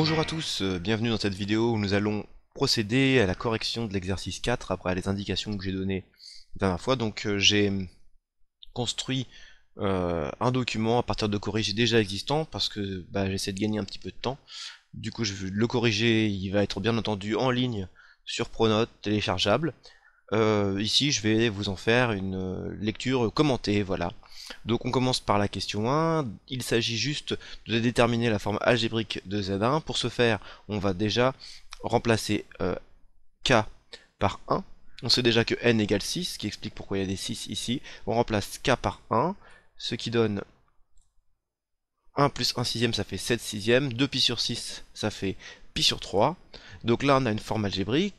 Bonjour à tous, bienvenue dans cette vidéo où nous allons procéder à la correction de l'exercice 4 après les indications que j'ai données la dernière fois. Donc j'ai construit un document à partir de corrigés déjà existants parce que j'essaie de gagner un petit peu de temps. Du coup je vais le corriger, il va être bien entendu en ligne sur Pronote, téléchargeable. Ici je vais vous en faire une lecture commentée, voilà. Donc on commence par la question 1, il s'agit juste de déterminer la forme algébrique de Z1. Pour ce faire, on va déjà remplacer K par 1. On sait déjà que N égale 6, ce qui explique pourquoi il y a des 6 ici. On remplace K par 1, ce qui donne 1 plus 1 sixième, ça fait 7 sixièmes. 2 pi sur 6, ça fait pi sur 3. Donc là on a une forme algébrique.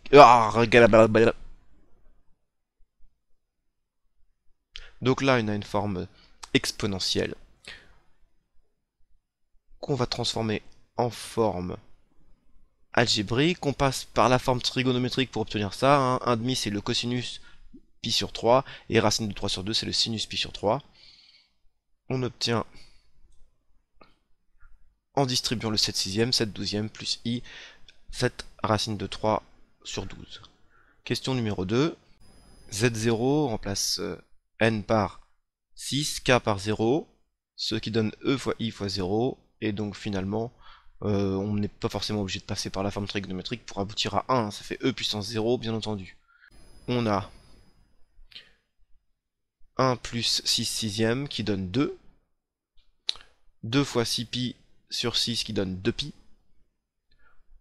Donc là on a une forme exponentielle qu'on va transformer en forme algébrique. On passe par la forme trigonométrique pour obtenir ça. 1,5 c'est le cosinus pi sur 3 et racine de 3 sur 2 c'est le sinus pi sur 3. On obtient en distribuant le 7 sixième, 7 douzième plus i, 7 racine de 3 sur 12. Question numéro 2. Z0 remplace n par 6, k par 0, ce qui donne e fois i fois 0, et donc finalement on n'est pas forcément obligé de passer par la forme trigonométrique pour aboutir à 1, ça fait e puissance 0 bien entendu. On a 1 plus 6 sixième qui donne 2, 2 fois 6 pi sur 6 qui donne 2 pi.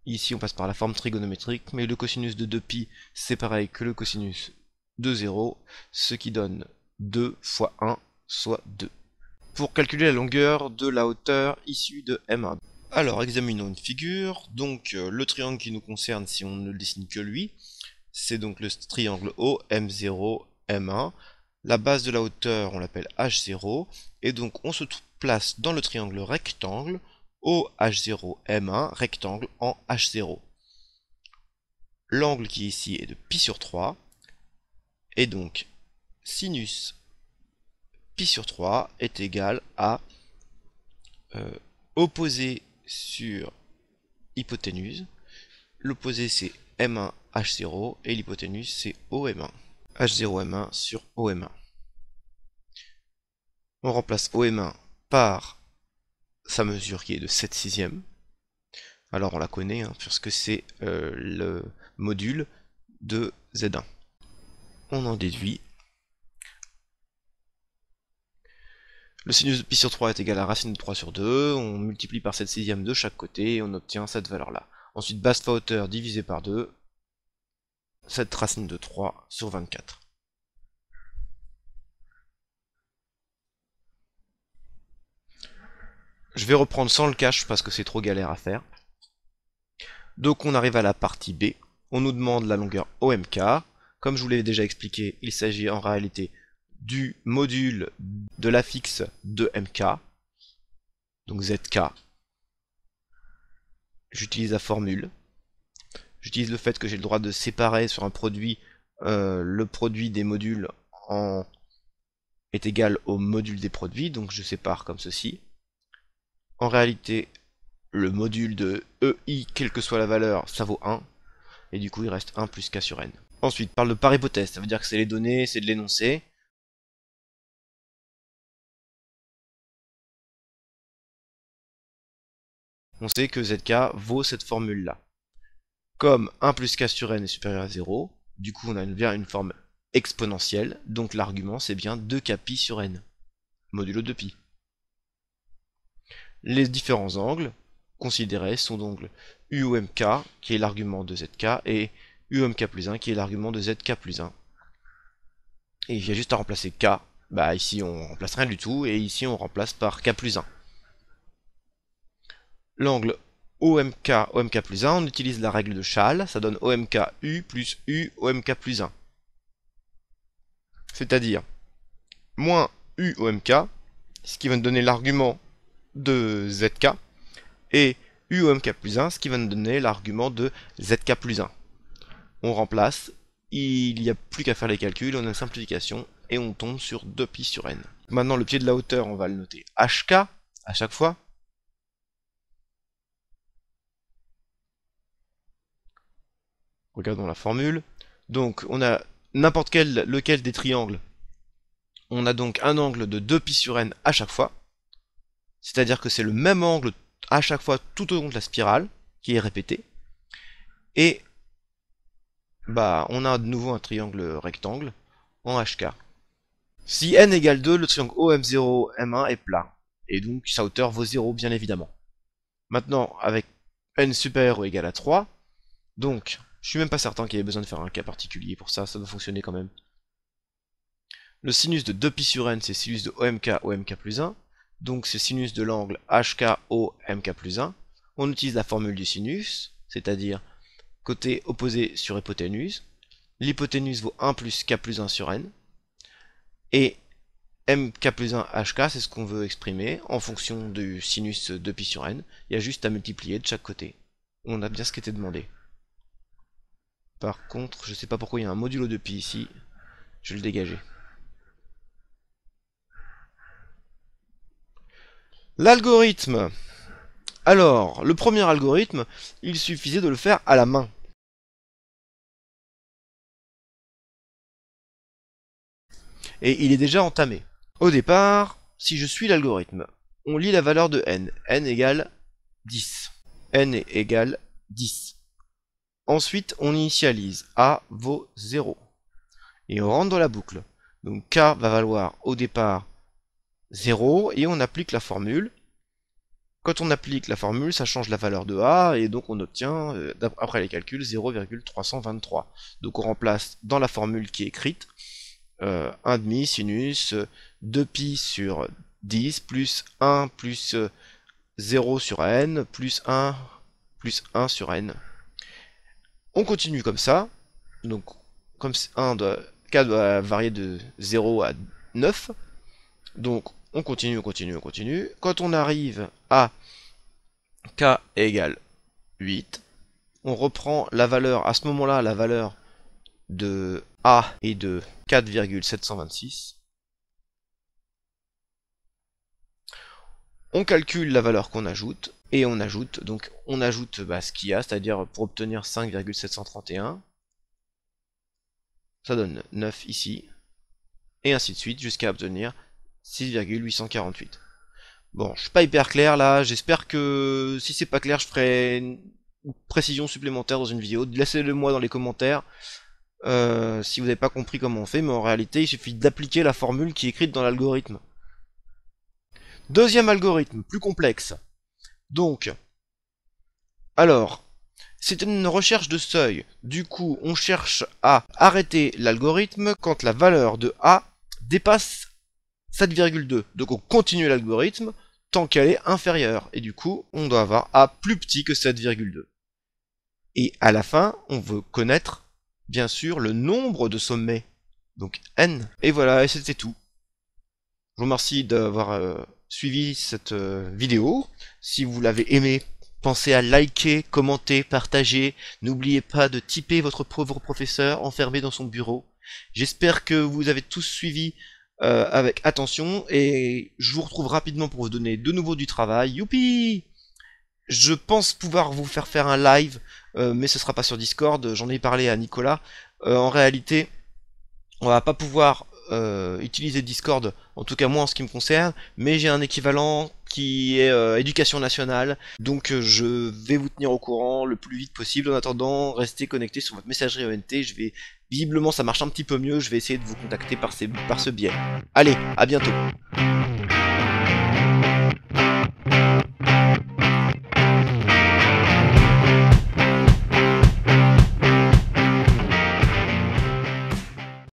Ici on passe par la forme trigonométrique, mais le cosinus de 2 pi c'est pareil que le cosinus de 0, ce qui donne 2 fois 1, soit 2. Pour calculer la longueur de la hauteur issue de M1. Alors examinons une figure, donc le triangle qui nous concerne si on ne le dessine que lui, c'est donc le triangle OM0, M1. La base de la hauteur on l'appelle H0, et donc on se place dans le triangle rectangle OH0, M1, rectangle en H0. L'angle qui est ici est de pi sur 3, et donc sinus pi sur 3 est égal à opposé sur hypoténuse. L'opposé c'est M1 H0 et l'hypoténuse c'est OM1. H0M1 sur OM1. On remplace OM1 par sa mesure qui est de 7 sixièmes. Alors on la connaît puisque c'est le module de Z1. On en déduit. Le sinus de pi sur 3 est égal à racine de 3 sur 2, on multiplie par 7 sixièmes de chaque côté et on obtient cette valeur-là. Ensuite, base fois hauteur divisé par 2, 7 racine de 3 sur 24. Je vais reprendre sans le cache parce que c'est trop galère à faire. Donc on arrive à la partie B, on nous demande la longueur OMK. Comme je vous l'ai déjà expliqué, il s'agit en réalité du module de l'affixe de MK, donc ZK. J'utilise la formule. J'utilise le fait que j'ai le droit de séparer sur un produit, le produit des modules est égal au module des produits, donc je sépare comme ceci. En réalité, le module de EI, quelle que soit la valeur, ça vaut 1, et du coup il reste 1 plus K sur N. Ensuite, parle de par hypothèse, ça veut dire que c'est les données, c'est de l'énoncé. On sait que ZK vaut cette formule-là. Comme 1 plus K sur N est supérieur à 0, du coup on a bien une forme exponentielle, donc l'argument c'est bien 2K pi sur N, modulo 2pi. Les différents angles considérés sont donc UOMK, qui est l'argument de ZK, et UOMK plus 1, qui est l'argument de ZK plus 1. Et il y a juste à remplacer K, ici on remplace rien du tout, et ici on remplace par K plus 1. L'angle OMK plus 1, on utilise la règle de Schall, ça donne OMK U plus U OMK plus 1. C'est-à-dire, moins U OMK, ce qui va nous donner l'argument de ZK, et UOMK plus 1, ce qui va nous donner l'argument de ZK plus 1. On remplace, il n'y a plus qu'à faire les calculs, on a une simplification, et on tombe sur 2pi sur N. Maintenant, le pied de la hauteur, on va le noter HK, à chaque fois. Regardons la formule. Donc on a n'importe lequel des triangles. On a donc un angle de 2π sur n à chaque fois. C'est-à-dire que c'est le même angle à chaque fois tout au long de la spirale qui est répété. Et bah on a de nouveau un triangle rectangle en HK. Si n égale 2, le triangle OM0, M1 est plat. Et donc sa hauteur vaut 0 bien évidemment. Maintenant avec n supérieur ou égal à 3, donc je suis même pas certain qu'il y ait besoin de faire un cas particulier pour ça, ça doit fonctionner quand même. Le sinus de 2π sur n c'est sinus de OMK plus 1, donc c'est sinus de l'angle HKOMK plus 1. On utilise la formule du sinus, c'est-à-dire côté opposé sur hypoténuse. L'hypoténuse vaut 1 plus K plus 1 sur n. Et MK plus 1 HK, c'est ce qu'on veut exprimer en fonction du sinus 2π sur n. Il y a juste à multiplier de chaque côté. On a bien ce qui était demandé. Par contre, je sais pas pourquoi il y a un modulo de pi ici. Je vais le dégager. L'algorithme. Alors, le premier algorithme, il suffisait de le faire à la main. Et il est déjà entamé. Au départ, si je suis l'algorithme, on lit la valeur de n. n égale 10. n égale 10. Ensuite, on initialise. A vaut 0. Et on rentre dans la boucle. Donc K va valoir au départ 0 et on applique la formule. Quand on applique la formule, ça change la valeur de A et donc on obtient, après les calculs, 0,323. Donc on remplace dans la formule qui est écrite 1,5 sinus 2π sur 10 plus 1 plus 0 sur n plus 1 sur n. On continue comme ça. Donc comme K doit varier de 0 à 9. Donc on continue. Quand on arrive à K égale 8, on reprend la valeur, à ce moment-là, la valeur de A est de 4,726. On calcule la valeur qu'on ajoute, et on ajoute ce qu'il y a, c'est-à-dire pour obtenir 5,731, ça donne 9 ici, et ainsi de suite, jusqu'à obtenir 6,848. Bon, je suis pas hyper clair là, j'espère que si c'est pas clair, je ferai une précision supplémentaire dans une vidéo. Laissez-le moi dans les commentaires si vous n'avez pas compris comment on fait, mais en réalité, il suffit d'appliquer la formule qui est écrite dans l'algorithme. Deuxième algorithme, plus complexe. Donc, alors, c'est une recherche de seuil. Du coup, on cherche à arrêter l'algorithme quand la valeur de A dépasse 7,2. Donc on continue l'algorithme tant qu'elle est inférieure. Et du coup, on doit avoir A plus petit que 7,2. Et à la fin, on veut connaître, bien sûr, le nombre de sommets. Donc n. Et voilà, et c'était tout. Je vous remercie d'avoir suivi cette vidéo. Si vous l'avez aimé, pensez à liker, commenter, partager. N'oubliez pas de tiper votre pauvre professeur enfermé dans son bureau. J'espère que vous avez tous suivi avec attention et je vous retrouve rapidement pour vous donner de nouveau du travail. Youpi! Je pense pouvoir vous faire un live, mais ce sera pas sur Discord, j'en ai parlé à Nicolas. En réalité, on va pas pouvoir utiliser Discord, en tout cas moi en ce qui me concerne, mais j'ai un équivalent qui est éducation nationale, donc je vais vous tenir au courant le plus vite possible. En attendant, restez connectés sur votre messagerie ONT, visiblement ça marche un petit peu mieux, je vais essayer de vous contacter par ce biais. Allez, à bientôt.